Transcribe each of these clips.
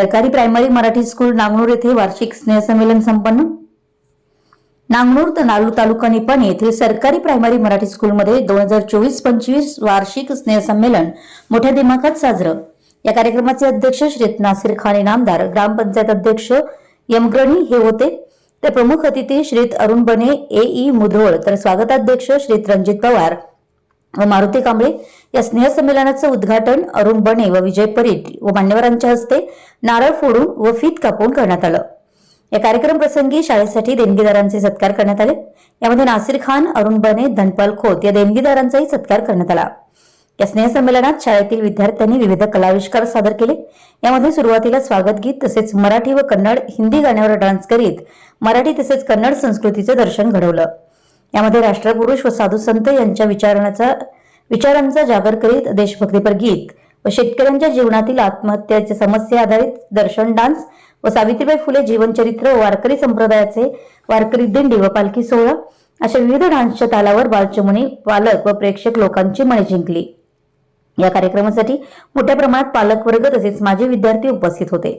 सरकारी primary Marathi school नांगनूर येथे वार्षिक स्नेहसंमेलन संपन्न। नांगनूर तालुका निपाणी येथील सरकारी प्रायमरी मराठी स्कूलमध्ये 2024-25 वार्षिक स्नेहसंमेलन मोठ्या दिमाखात साजरं। या कार्यक्रमाचे अध्यक्ष श्री नासिर खान इनामदार, ग्रामपंचायत अध्यक्ष यमग्रणी हे होते। तर प्रमुख अतिथी श्री अरुण बने ए मुधोळ, तर स्वागताध्यक्ष श्री रणजित पवार व मारुती कांबळे। या स्नेहसंमेलनाचं उद्घाटन अरुण बने व विजय परीट व मान्यवरांच्या हस्ते नारळ फोडून व फीत कापून करण्यात आलं। या कार्यक्रम प्रसंगी शाळेसाठी देणगीदारांचे सत्कार करण्यात आले। यामध्ये नासिर खान, अरुण बने, धनपाल खोत या देणगीदारांचाही सत्कार करण्यात आला। या स्नेहसंमेलनात शाळेतील विद्यार्थ्यांनी विविध कलाविष्कार सादर केले। यामध्ये सुरुवातीला स्वागत गीत तसेच मराठी व कन्नड, हिंदी गाण्यावर डान्स करीत मराठी तसेच कन्नड संस्कृतीचे दर्शन घडवलं। यामध्ये राष्ट्रपुरुष व साधू संत यांच्या विचारांचा जागर करीत देशभक्तीपर गीत व शेतकऱ्यांच्या जीवनातील आत्महत्याच्या समस्या आधारित दर्शन डान्स व सावित्रीबाई फुले जीवनचरित्र व वारकरी संप्रदायाचे वारकरी दिंडी व पालखी सोहळा अशा विविध डान्सच्या तालावर बालचिमुनी, पालक व प्रेक्षक लोकांची मने जिंकली। या कार्यक्रमासाठी मोठ्या प्रमाणात पालक वर्ग तसेच माजी विद्यार्थी उपस्थित होते।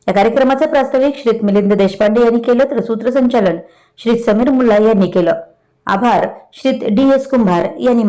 या कार्यक्रमाचे प्रास्ताविक श्री मिलिंद देशपांडे यांनी केलं, तर सूत्रसंचालन श्री समीर मुल्ला यांनी केलं। आभार श्री DS कुंभार यांनी